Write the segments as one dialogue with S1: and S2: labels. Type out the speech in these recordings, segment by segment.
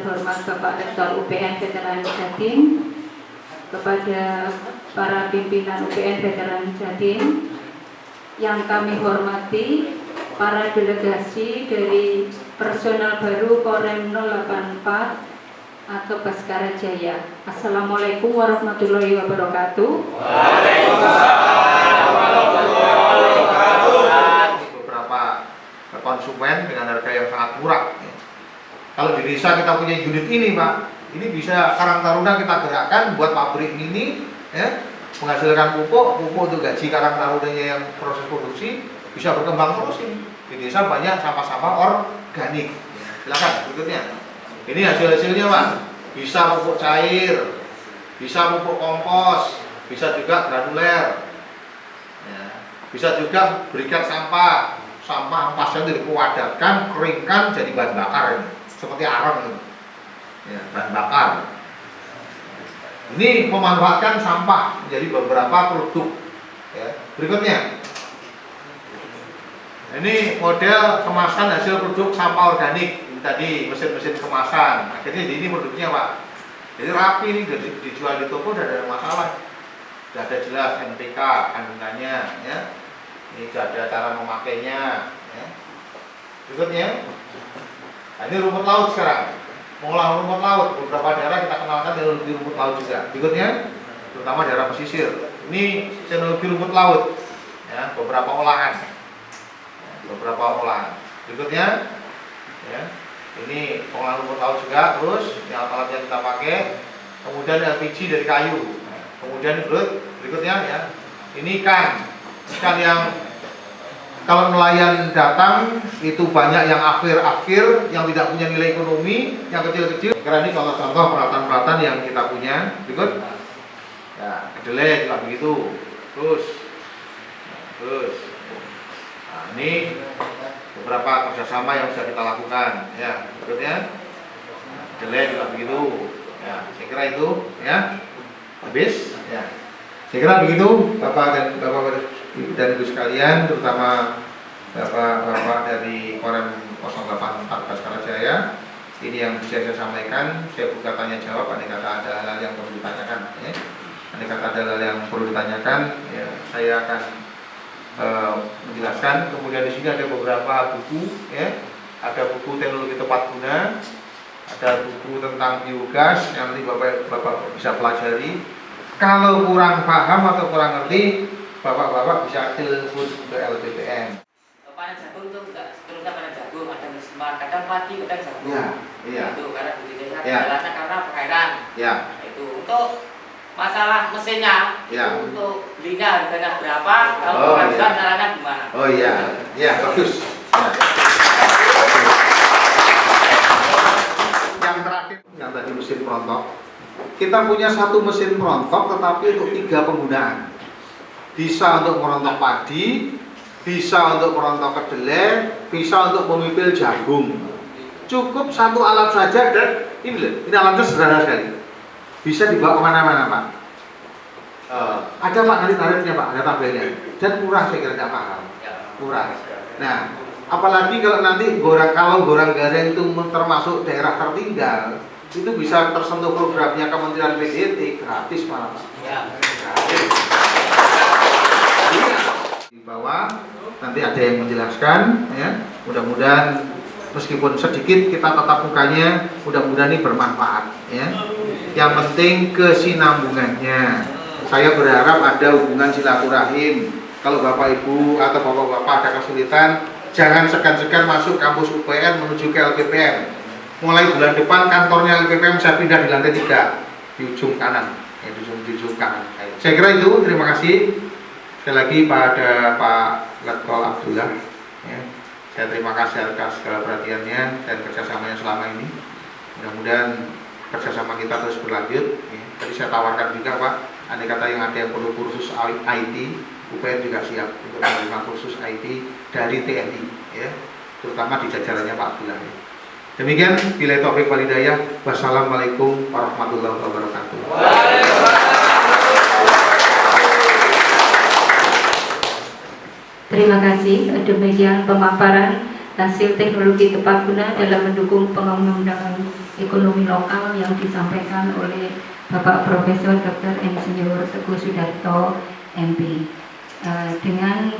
S1: terhormat Bapak Rektor UPN Veteran Jatim, kepada para pimpinan UPN Veteran Jatim, yang kami hormati para delegasi dari personal baru Korem 084 atau Baskara Jaya. Assalamualaikum warahmatullahi wabarakatuh.
S2: Waalaikumsalam warahmatullahi wabarakatuh. Beberapa konsumen dengan harga yang sangat murah. Kalau di desa kita punya unit ini, Pak, ini bisa Karang Taruna kita gerakkan buat pabrik mini, ya, menghasilkan pupuk untuk gaji Karang Tarunanya yang proses produksi bisa berkembang terus ini. Di desa banyak sampah-sampah organik. Silakan berikutnya. Ini hasil-hasilnya, Pak. Bisa pupuk cair, bisa pupuk kompos, bisa juga granuler, ya. Bisa juga berikat sampah ampasnya dikuadatkan, keringkan jadi bahan bakar ini. Seperti arang ini, ya, bahan bakar. Ini memanfaatkan sampah menjadi beberapa produk, ya. Berikutnya, ini model kemasan hasil produk sampah organik. Tadi mesin-mesin kemasan. Akhirnya ini produknya, Pak. Jadi rapi nih, dijual di toko tidak ada masalah. Sudah ada jelas NPK kandungannya, ya. Ini sudah ada cara memakainya, ya. Berikutnya, nah, ini rumput laut sekarang. Mengolah rumput laut, beberapa daerah kita kenalkan teknologi rumput laut juga. Berikutnya, terutama daerah pesisir. Ini teknologi rumput laut, ya, beberapa olahan. Berikutnya, ya, ini pengolahan rumput laut juga. Terus yang alat yang kita pakai, kemudian LPG dari kayu. Kemudian berikutnya, ya, ini ikan yang kalau nelayan datang itu banyak yang akhir yang tidak punya nilai ekonomi, yang kecil-kecil. Karena ini kalau contoh peralatan-peralatan yang kita punya. Berikut, ya, kedelai juga begitu. Terus, nah, ini beberapa kerjasama yang sudah kita lakukan, ya. Berikutnya, kedelai juga begitu, ya. Saya kira itu, ya, habis, ya. Saya kira begitu, Bapak dan Ibu sekalian, terutama Bapak dari Korem 084 Baskara Jaya. Ini yang bisa saya sampaikan. Saya buka tanya jawab. Andai kata ada hal yang perlu ditanyakan, ya. Ya, saya akan menjelaskan. Kemudian di sini ada beberapa buku, ya. Ada buku teknologi tepat guna, ada buku tentang biogas yang nanti Bapak bisa pelajari. Kalau kurang paham atau kurang ngerti, Bapak bisa telepon ke LPPM.
S3: Panen jagung itu enggak seterusnya panen jagung, ada musiman, kadang padi, kadang jagung.
S2: Ya, iya.
S3: Itu karena budidaya
S2: Ya.
S3: kendalanya karena perairan.
S2: Ya.
S3: Itu untuk masalah mesinnya,
S2: Ya.
S3: itu untuk belinya harganya berapa, kalau
S2: Oh,
S3: pengajuan
S2: iya.
S3: caranya gimana?
S2: Oh iya, ya, bagus. Ya. Yang terakhir, yang tadi mesin perontok. Kita punya satu mesin perontok, tetapi untuk 3 penggunaan. Bisa untuk merontok padi, bisa untuk merontok kedelai, bisa untuk memipil jagung. Cukup satu alat saja dan ini alatnya sederhana sekali. Bisa dibawa kemana-mana, Pak. Ada, Pak, nanti tarifnya, Pak, ada tabelnya. Dan murah, saya kira, tidak mahal. Murah. Nah, apalagi kalau nanti gorang garing itu termasuk daerah tertinggal, itu bisa tersentuh programnya Kementerian PDT, gratis malah, Pak. Gratis. Di bawah nanti ada yang menjelaskan, ya. Mudah-mudahan meskipun sedikit kita tatap mukanya, mudah-mudahan ini bermanfaat, ya. Yang penting kesinambungannya. Saya berharap ada hubungan silaturahim. Kalau Bapak Ibu atau Bapak-bapak ada kesulitan, jangan segan-segan masuk kampus UPN menuju ke LPPM. Mulai bulan depan kantornya LPPM saya pindah di lantai 3 di ujung kanan, ya, di ujung kanan. Saya kira itu. Terima kasih sekali lagi pada Pak Letkol Abdullah, ya. Saya terima kasih atas segala perhatiannya dan kerjasamanya selama ini. Mudah-mudahan kerjasama kita terus berlanjut, ya. Tadi saya tawarkan juga, Pak, andai kata yang perlu kursus IT, UPN juga siap untuk menerima kursus IT dari TNI, ya, terutama di jajarannya Pak Abdullah, ya. Demikian, billahi taufiq wal hidayah. Wassalamualaikum warahmatullahi wabarakatuh.
S1: Terima kasih. Demikian pemaparan hasil teknologi tepat guna dalam mendukung pengembangan ekonomi lokal yang disampaikan oleh Bapak Profesor Dr. Insinyur Teguh Sudarto, MP. Dengan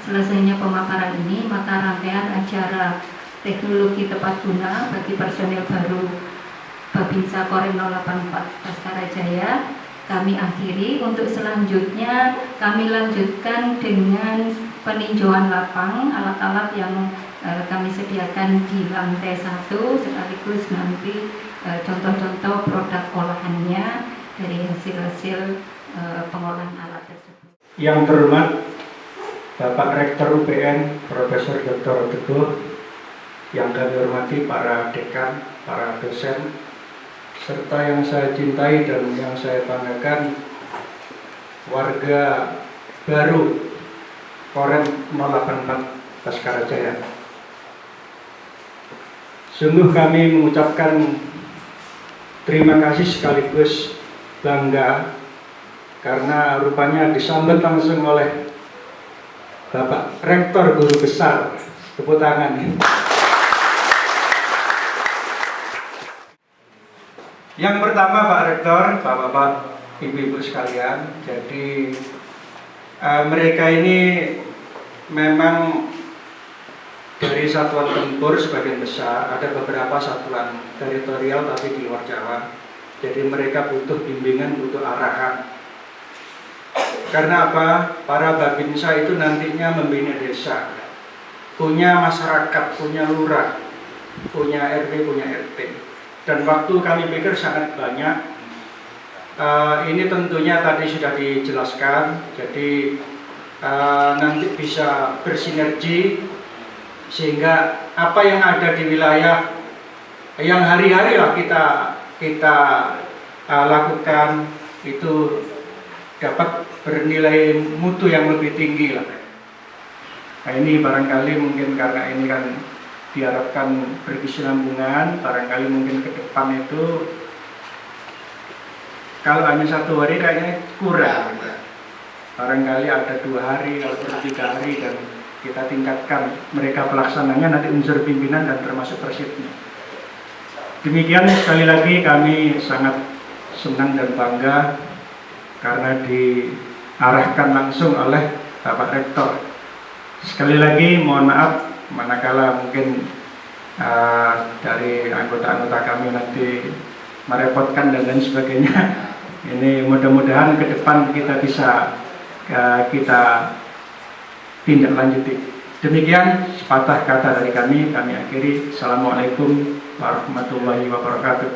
S1: selesainya pemaparan ini, maka rangkaian acara teknologi tepat guna bagi personel baru Babinsa Korem 084 Baskara Jaya kami akhiri. Untuk selanjutnya kami lanjutkan dengan peninjauan lapang alat-alat yang kami sediakan di lantai 1, sekaligus nanti contoh-contoh produk olahannya dari hasil-hasil pengolahan alat tersebut.
S4: Yang terhormat Bapak Rektor UPN Profesor Dr. Teguh, yang kami hormati para dekan, para dosen, serta yang saya cintai dan yang saya banggakan, warga baru Korem 084 Baskara Jaya. Sungguh kami mengucapkan terima kasih sekaligus bangga karena rupanya disambut langsung oleh Bapak Rektor Guru Besar. Tepuk tangan. Yang pertama Pak Rektor, Bapak-bapak, Ibu-ibu sekalian, jadi mereka ini memang dari satuan tempur sebagian besar, ada beberapa satuan teritorial tapi di luar Jawa. Jadi mereka butuh bimbingan, butuh arahan. Karena apa? Para Babinsa itu nantinya membina desa, punya masyarakat, punya lurah, punya RW, punya RT. Dan waktu kami pikir sangat banyak. Ini tentunya tadi sudah dijelaskan, jadi nanti bisa bersinergi sehingga apa yang ada di wilayah yang hari-hari lah kita lakukan itu dapat bernilai mutu yang lebih tinggi lah. Nah ini barangkali mungkin karena ini kan diharapkan berkesinambungan, barangkali mungkin ke depan itu kalau hanya 1 hari kayaknya kurang. Barangkali ada 2 hari, kalau 3 hari, dan kita tingkatkan mereka pelaksananya, nanti unsur pimpinan dan termasuk persibnya. Demikian, sekali lagi kami sangat senang dan bangga karena diarahkan langsung oleh Bapak Rektor. Sekali lagi mohon maaf manakala mungkin dari anggota-anggota kami nanti merepotkan dan lain sebagainya. Ini mudah-mudahan ke depan kita bisa kita tindak lanjuti. Demikian sepatah kata dari kami akhiri. Assalamualaikum warahmatullahi wabarakatuh.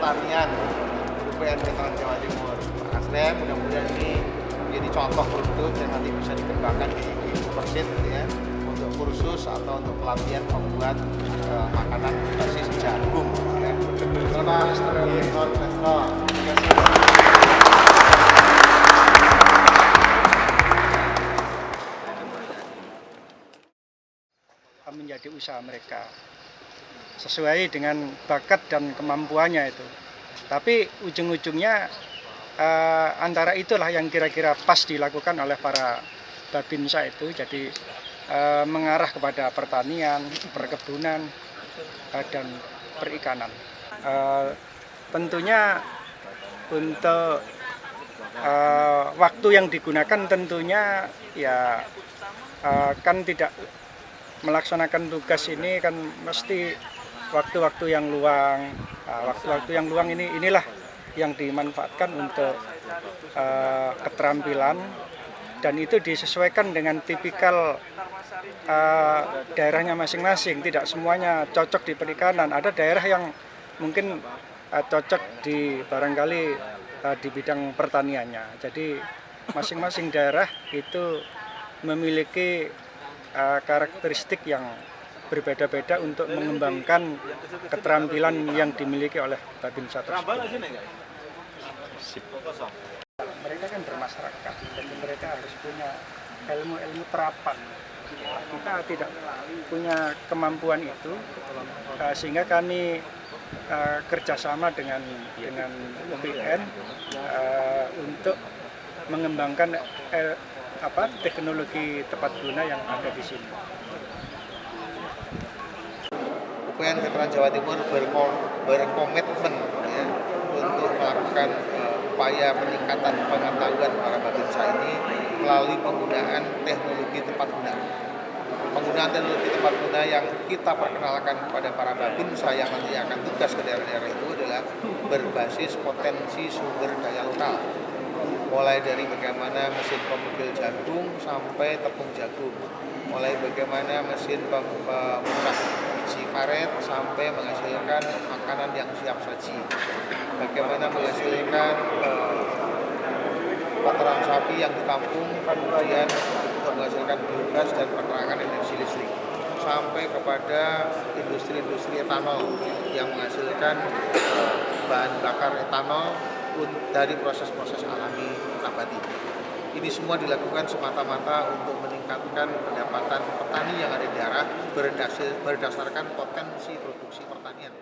S2: Pertanian UPN Veteran Jawa Timur. Pak Aslem, mudah-mudahan ini menjadi contoh produk dan nanti bisa dikembangkan di Persit ya, untuk kursus atau untuk pelatihan membuat makanan berbasis jagung ya. Menjadi usaha mereka sesuai dengan bakat dan kemampuannya itu. Tapi ujung-ujungnya antara itulah yang kira-kira pas dilakukan oleh para Babinsa itu. Jadi mengarah kepada pertanian, perkebunan, dan perikanan. Tentunya untuk waktu yang digunakan tentunya ya kan tidak
S4: melaksanakan tugas ini kan mesti waktu-waktu yang luang. Nah, waktu-waktu yang luang inilah yang dimanfaatkan untuk keterampilan, dan itu disesuaikan dengan tipikal daerahnya masing-masing. Tidak semuanya cocok di perikanan. Ada daerah yang mungkin cocok di barangkali di bidang pertaniannya. Jadi masing-masing daerah itu memiliki karakteristik yang berbeda-beda untuk mengembangkan keterampilan yang dimiliki oleh babinsa tersebut. Mereka kan bermasyarakat, jadi mereka harus punya ilmu-ilmu terapan. Kita tidak punya kemampuan itu, sehingga kami kerjasama dengan UPN untuk mengembangkan teknologi tepat guna yang ada di sini.
S2: UPN Veteran Jawa Timur berkomitmen ya, untuk melakukan upaya peningkatan pengetahuan para babinsa ini melalui penggunaan teknologi tepat guna. Penggunaan teknologi tepat guna yang kita perkenalkan kepada para babinsa yang nanti akan tugas ke daerah-daerah itu adalah berbasis potensi sumber daya lokal. Mulai dari bagaimana mesin pemukul jagung sampai tepung jagung, mulai bagaimana mesin pemucah biji karet sampai menghasilkan makanan yang siap saji, bagaimana menghasilkan kotoran sapi yang ditampung kemudian untuk menghasilkan biogas dan penerangan energi listrik, sampai kepada industri-industri etanol yang menghasilkan bahan bakar etanol dari proses-proses alami nabati. Ini semua dilakukan semata-mata untuk meningkatkan pendapatan petani yang ada di daerah berdasarkan potensi produksi pertanian.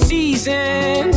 S5: Season